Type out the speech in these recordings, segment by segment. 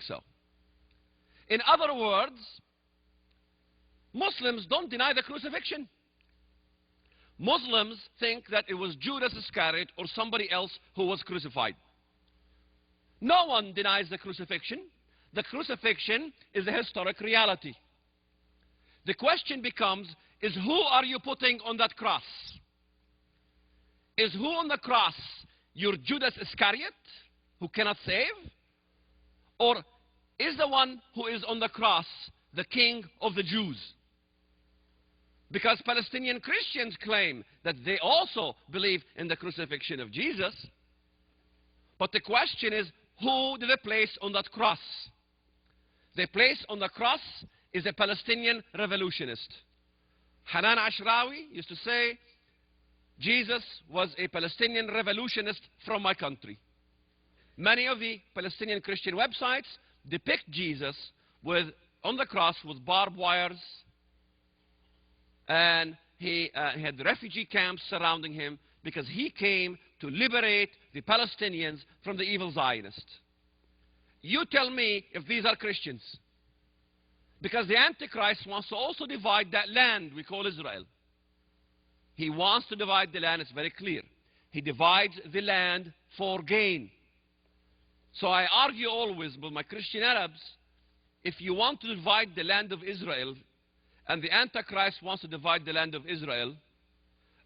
so. In other words, Muslims don't deny the crucifixion. Muslims think that it was Judas Iscariot or somebody else who was crucified. No one denies the crucifixion. The crucifixion is a historic reality. The question becomes, is who are you putting on that cross? Is who on the cross your Judas Iscariot, who cannot save? Or is the one who is on the cross the King of the Jews? Because Palestinian Christians claim that they also believe in the crucifixion of Jesus. But the question is, who do they place on that cross? They place on the cross is a Palestinian revolutionist. Hanan Ashrawi used to say, Jesus was a Palestinian revolutionist from my country. Many of the Palestinian Christian websites depict Jesus on the cross with barbed wires, and he had refugee camps surrounding him because he came to liberate the Palestinians from the evil Zionists. You tell me if these are Christians. Because the Antichrist wants to also divide that land we call Israel. He wants to divide the land, it's very clear. He divides the land for gain. So I argue always with my Christian Arabs, if you want to divide the land of Israel, and the Antichrist wants to divide the land of Israel,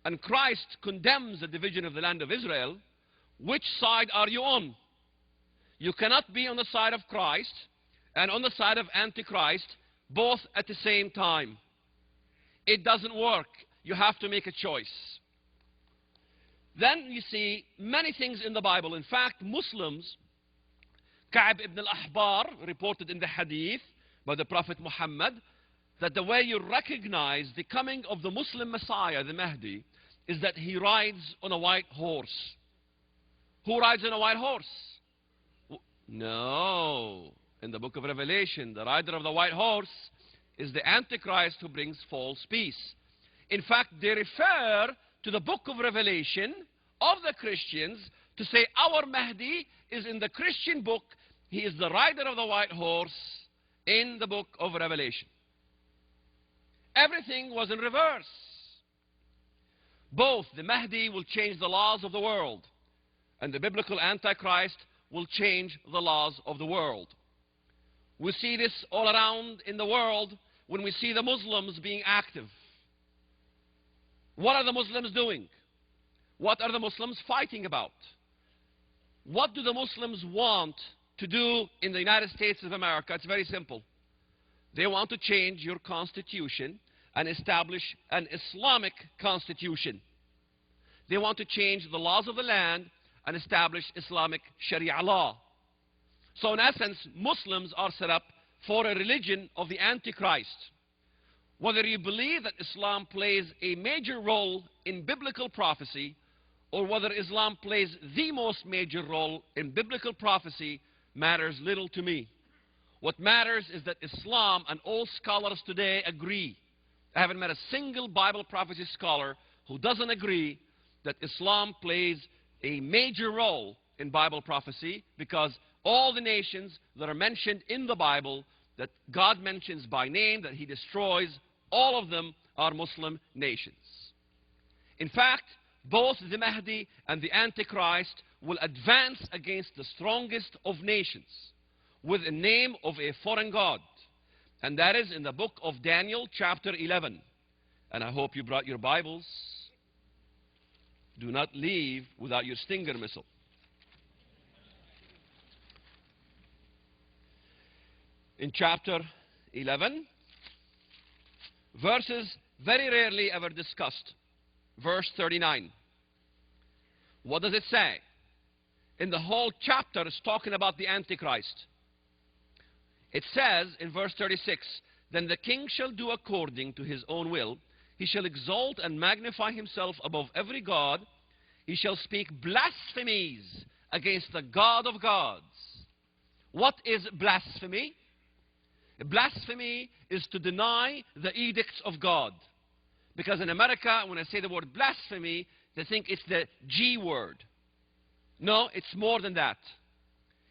and Christ condemns the division of the land of Israel, which side are you on? You cannot be on the side of Christ and on the side of Antichrist both at the same time. It doesn't work. You have to make a choice. Then you see many things in the Bible. In fact, Muslims, Ka'b ibn al-Ahbar reported in the Hadith by the Prophet Muhammad that the way you recognize the coming of the Muslim Messiah, the Mahdi, is that he rides on a white horse. Who rides on a white horse? No. In the book of Revelation, the rider of the white horse is the Antichrist who brings false peace. In fact, they refer to the book of Revelation of the Christians to say our Mahdi is in the Christian book. He is the rider of the white horse in the book of Revelation. Everything was in reverse. Both the Mahdi will change the laws of the world, and the biblical Antichrist will change the laws of the world. We see this all around in the world when we see the Muslims being active. What are the Muslims doing? What are the Muslims fighting about? What do the Muslims want to do in the United States of America? It's very simple. They want to change your constitution and establish an Islamic constitution. They want to change the laws of the land and establish Islamic Sharia law. So in essence, Muslims are set up for a religion of the Antichrist. Whether you believe that Islam plays a major role in biblical prophecy, or whether Islam plays the most major role in biblical prophecy, matters little to me. What matters is that Islam, and all scholars today agree. I haven't met a single Bible prophecy scholar who doesn't agree that Islam plays a major role in Bible prophecy, because all the nations that are mentioned in the Bible, that God mentions by name, that He destroys, all of them are Muslim nations. In fact, both the Mahdi and the Antichrist will advance against the strongest of nations with the name of a foreign god. And that is in the book of Daniel, chapter 11. And I hope you brought your Bibles. Do not leave without your Stinger missile. In chapter 11, verses very rarely ever discussed. Verse 39. What does it say? In the whole chapter, it's talking about the Antichrist. It says in verse 36, then the king shall do according to his own will. He shall exalt and magnify himself above every god. He shall speak blasphemies against the God of gods. What is blasphemy? Blasphemy is to deny the edicts of God. Because in America, when I say the word blasphemy, they think it's the G word. No, it's more than that.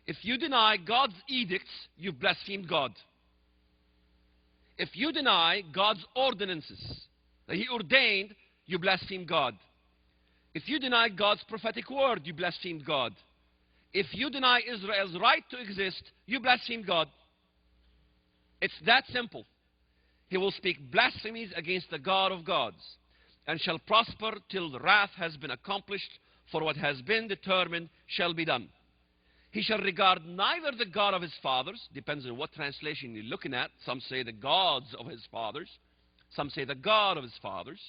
If you deny God's edicts, you've blasphemed God. If you deny God's ordinances that He ordained, you blaspheme God. If you deny God's prophetic word, you blaspheme God. If you deny Israel's right to exist, you blaspheme God. It's that simple. He will speak blasphemies against the God of gods, and shall prosper till the wrath has been accomplished, for what has been determined shall be done. He shall regard neither the God of his fathers, depends on what translation you're looking at. Some say the gods of his fathers. Some say the God of his fathers.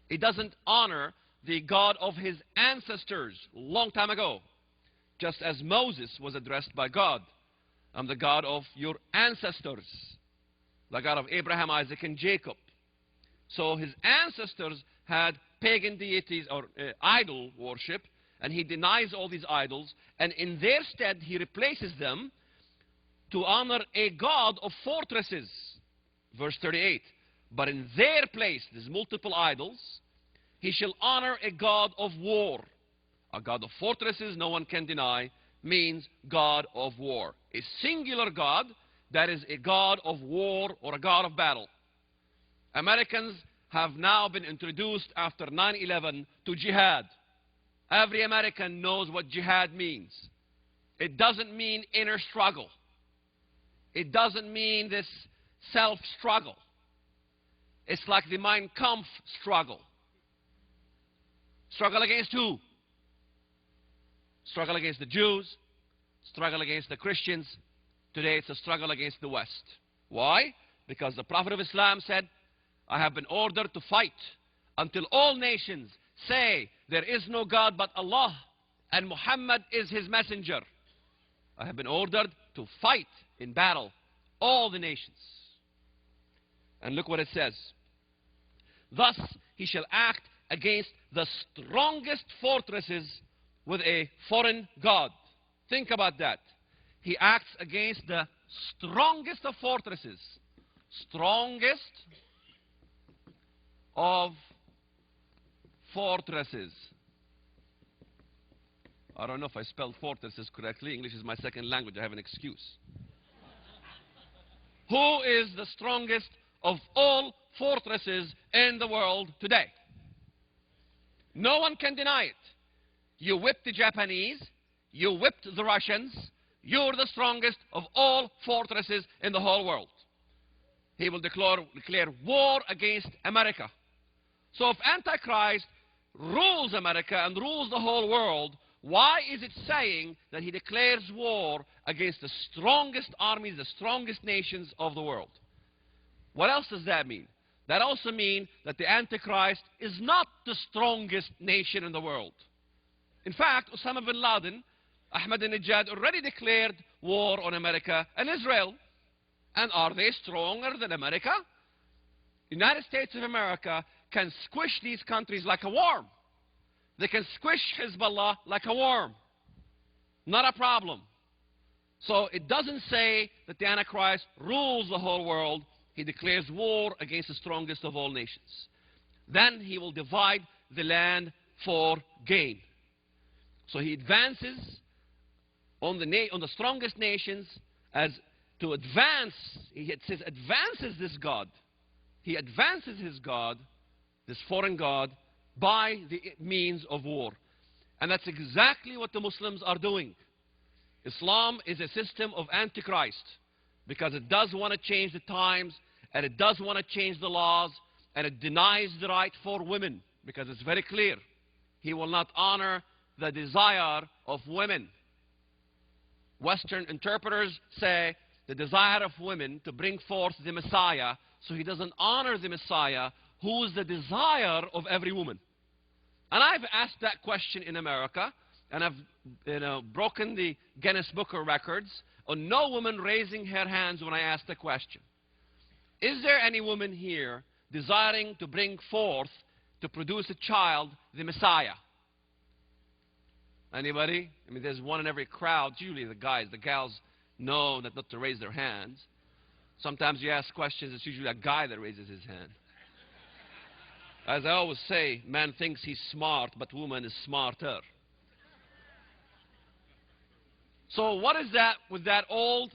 He doesn't honor the God of his ancestors long time ago, just as Moses was addressed by God. I'm the God of your ancestors, the God of Abraham, Isaac, and Jacob. So his ancestors had pagan deities or idol worship, and he denies all these idols, and in their stead he replaces them to honor a God of fortresses. Verse 38, but in their place, there's multiple idols, he shall honor a God of war. A God of fortresses, no one can deny, means God of war. A singular God that is a God of war or a God of battle. Americans have now been introduced after 9/11 to jihad. Every American knows what jihad means. It doesn't mean inner struggle. It doesn't mean this self-struggle. It's like the Mein Kampf struggle. Struggle against who? Struggle against the Jews, struggle against the Christians. Today it's a struggle against the West. Why? Because the Prophet of Islam said, I have been ordered to fight until all nations say there is no God but Allah and Muhammad is his messenger. I have been ordered to fight in battle all the nations. And look what it says. Thus he shall act against the strongest fortresses with a foreign God. Think about that. He acts against the strongest of fortresses. Strongest of fortresses. I don't know if I spelled fortresses correctly. English is my second language. I have an excuse. Who is the strongest of all fortresses in the world today? No one can deny it. You whipped the Japanese, you whipped the Russians, you're the strongest of all fortresses in the whole world. He will declare war against America. So if Antichrist rules America and rules the whole world, why is it saying that he declares war against the strongest armies, the strongest nations of the world? What else does that mean? That also means that the Antichrist is not the strongest nation in the world. In fact, Osama bin Laden, Ahmadinejad already declared war on America and Israel. And are they stronger than America? The United States of America can squish these countries like a worm. They can squish Hezbollah like a worm. Not a problem. So it doesn't say that the Antichrist rules the whole world. He declares war against the strongest of all nations. Then he will divide the land for gain. So he advances on the strongest nations as to advance. He says advances this God. He advances his God, this foreign God, by the means of war. And that's exactly what the Muslims are doing. Islam is a system of Antichrist because it does want to change the times and it does want to change the laws and it denies the right for women because it's very clear. He will not honor the desire of women. Western interpreters say the desire of women to bring forth the Messiah, so he doesn't honor the Messiah, who is the desire of every woman. And I've asked that question in America, and I've broken the Guinness Book of Records on no woman raising her hands when I asked the question. Is there any woman here desiring to bring forth, to produce a child, the Messiah? Anybody? I mean, there's one in every crowd. It's usually the guys. The gals know that not to raise their hands. Sometimes you ask questions, it's usually a guy that raises his hand. As I always say, man thinks he's smart, but woman is smarter. So what is that with that old